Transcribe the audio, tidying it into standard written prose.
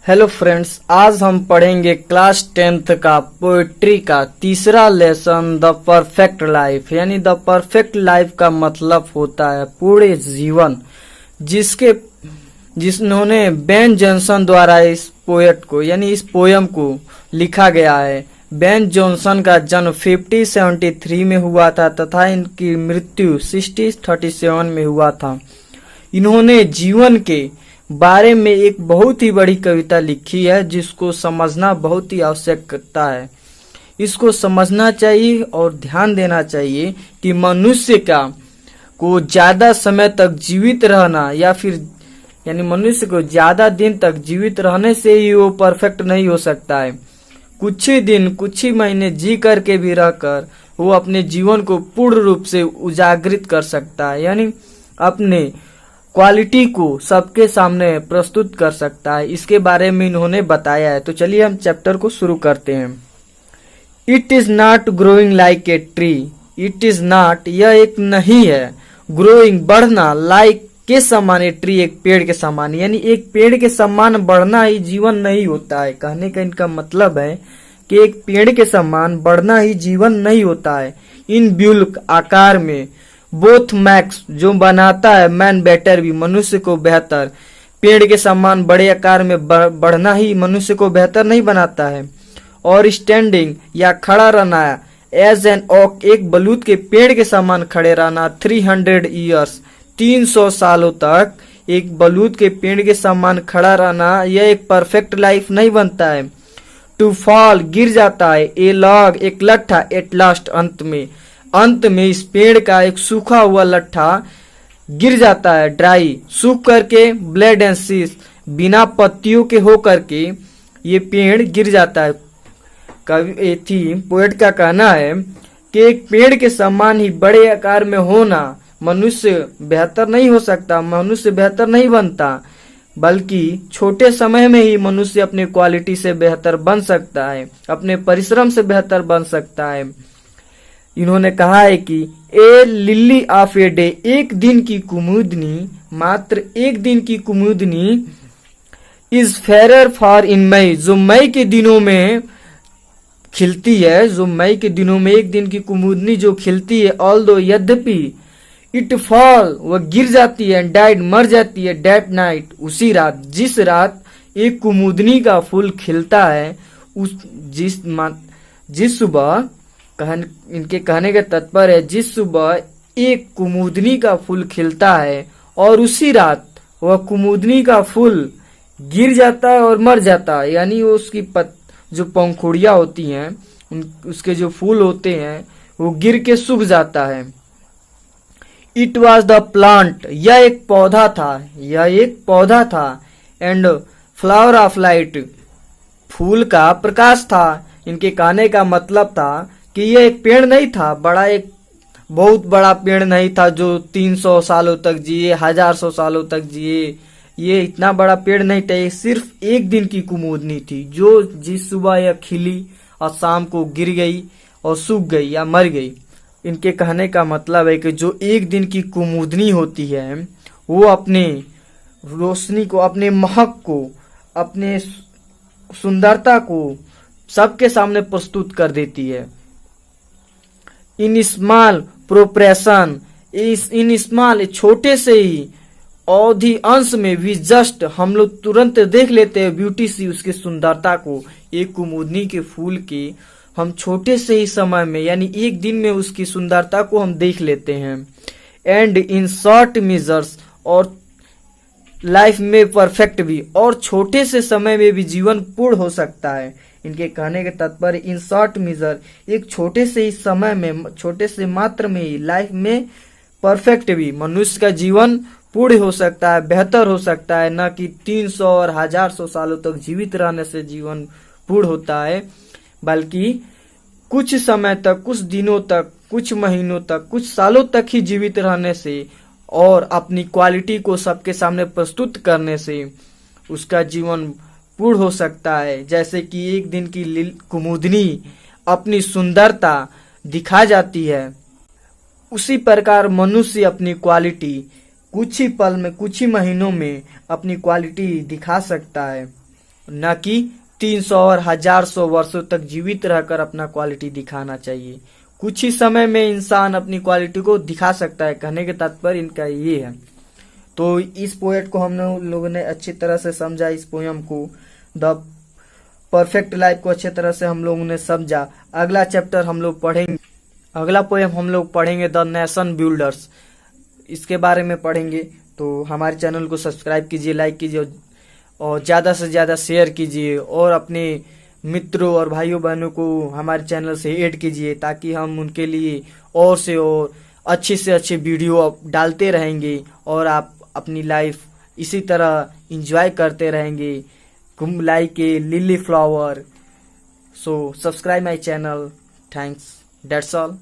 Hello friends, आज हम पढ़ेंगे क्लास 10th का पोएट्री का तीसरा लेसन द परफेक्ट लाइफ। यानी द परफेक्ट लाइफ का मतलब होता है पूरे जीवन, जिन्होंने बेन जॉनसन द्वारा इस पोएट को यानी इस पोयम को लिखा गया है। बेन जॉनसन का जन्म 5073 में हुआ था तथा इनकी मृत्यु 6037 में हुआ था। इन्होंने जीवन के बारे में एक बहुत ही बड़ी कविता लिखी है जिसको समझना बहुत ही आवश्यकता है। इसको समझना चाहिए और ध्यान देना चाहिए कि मनुष्य को ज्यादा समय तक जीवित रहना या फिर यानी मनुष्य को ज्यादा दिन तक जीवित रहने से ही वो परफेक्ट नहीं हो सकता है। कुछ ही दिन कुछ ही महीने जी करके भी रहकर वो अपने जीवन को पूर्ण रूप से उजागरित कर सकता है, यानी अपने क्वालिटी को सबके सामने प्रस्तुत कर सकता है। इसके बारे में इन्होंने बताया है। तो चलिए हम चैप्टर को शुरू करते हैं। It is not growing like a tree, it is not यह एक नहीं है, ग्रोइंग बढ़ना, लाइक के समान ए ट्री एक पेड़ के समान, यानी एक पेड़ के समान बढ़ना ही जीवन नहीं होता है। कहने का इनका मतलब है कि एक पेड़ के समान बढ़ना ही जीवन नहीं होता है। इन ब्यूल्क आकार में बोथ मैक्स जो बनाता है मैन बेटर भी मनुष्य को बेहतर, पेड़ के समान बड़े आकार में बढ़ना ही मनुष्य को बेहतर नहीं बनाता है। और स्टैंडिंग या खड़ा रहना एज एन ओक एक बलूत के पेड़ के समान खड़े रहना 300 ईयर्स 300 सालों तक एक बलूत के पेड़ के समान खड़ा रहना यह एक परफेक्ट लाइफ नहीं बनता है। टू फॉल गिर जाता है, ए लॉग एक लट्ठा एट लास्ट अंत में इस पेड़ का एक सूखा हुआ लट्ठा गिर जाता है, ड्राई सूख करके, ब्लेड एंड सीस बिना पत्तियों के हो करके ये पेड़ गिर जाता है। पोएट का कहना है कि एक पेड़ के समान ही बड़े आकार में होना मनुष्य बेहतर नहीं हो सकता, मनुष्य बेहतर नहीं बनता, बल्कि छोटे समय में ही मनुष्य अपने क्वालिटी से बेहतर बन सकता है, अपने परिश्रम से बेहतर बन सकता है। इन्होंने कहा है कि ए लिली ऑफ ए डे एक दिन की कुमुदनी, मात्र एक दिन की कुमुदनी इज फेयर फॉर इन मई जो मई के दिनों में खिलती है, जो मई के दिनों में एक दिन की कुमुदनी जो खिलती है, ऑल दो यद्यपि इट फॉल वह गिर जाती है, डाइड मर जाती है, डेट नाइट उसी रात, जिस रात एक कुमुदनी का फूल खिलता है, उस जिस सुबह इनके कहने का तात्पर्य है जिस सुबह एक कुमुदनी का फूल खिलता है और उसी रात वह कुमुदनी का फूल गिर जाता है और मर जाता है, यानी वो उसकी जो पंखुड़ियां होती हैं उसके जो फूल होते हैं वो गिर के सूख जाता है। इट वॉज द प्लांट यह एक पौधा था, एंड फ्लावर ऑफ लाइट फूल का प्रकाश था। इनके कहने का मतलब था कि यह एक पेड़ नहीं था, एक बहुत बड़ा पेड़ नहीं था जो 300 सालों तक जिए, 1000 सालों तक जिए, ये इतना बड़ा पेड़ नहीं था। ये सिर्फ एक दिन की कुमुदनी थी जो जिस सुबह यह खिली और शाम को गिर गई और सूख गई या मर गई। इनके कहने का मतलब है कि जो एक दिन की कुमुदनी होती है वो अपने रोशनी को, अपने महक को, अपने सुंदरता को सबके सामने प्रस्तुत कर देती है। इन स्मॉल प्रोप्रेशन इन स्मॉल छोटे से ही अवधि अंश में भी जस्ट हम लोग तुरंत देख लेते हैं ब्यूटी सी उसकी सुंदरता को। एक कुमुदनी के फूल के हम छोटे से ही समय में यानी एक दिन में उसकी सुंदरता को हम देख लेते हैं। एंड इन शॉर्ट मेजर्स और लाइफ में परफेक्ट भी, और छोटे से समय में भी जीवन पूर्ण हो सकता है। इनके कहने के तात्पर्य इन शॉर्ट मेजर एक छोटे से ही समय में, छोटे से मात्र में ही लाइफ में परफेक्ट भी मनुष्य का जीवन पूर्ण हो सकता है, बेहतर हो सकता है। न कि 300 और 1000 सालों तक जीवित रहने से जीवन पूर्ण होता है, बल्कि कुछ समय तक, कुछ दिनों तक, कुछ महीनों तक, कुछ सालों तक ही जीवित रहने से और अपनी क्वालिटी को सबके सामने प्रस्तुत करने से उसका जीवन पूर्ण हो सकता है। जैसे कि एक दिन की कुमुदनी अपनी सुंदरता दिखा जाती है, उसी प्रकार मनुष्य अपनी क्वालिटी कुछ ही पल में, कुछ ही महीनों में अपनी क्वालिटी दिखा सकता है। न कि 300 और 1000 वर्षों तक जीवित रहकर अपना क्वालिटी दिखाना चाहिए। कुछ ही समय में इंसान अपनी क्वालिटी को दिखा सकता है, कहने के तात्पर्य इनका ये है। तो इस पोएट को हम लोगों ने अच्छी तरह से समझा, इस पोयम को द परफेक्ट लाइफ को अच्छी तरह से हम लोगों ने समझा। अगला चैप्टर हम लोग पढ़ेंगे, अगला पोयम हम लोग पढ़ेंगे द नेशन बिल्डर्स, इसके बारे में पढ़ेंगे। तो हमारे चैनल को सब्सक्राइब कीजिए, लाइक कीजिए और ज़्यादा से ज़्यादा शेयर कीजिए और अपने मित्रों और भाइयों बहनों को हमारे चैनल से ऐड कीजिए, ताकि हम उनके लिए और से और अच्छी से अच्छी वीडियो डालते रहेंगे और आप अपनी लाइफ इसी तरह इंजॉय करते रहेंगे, like a lily flower. So subscribe my channel. Thanks, that's all.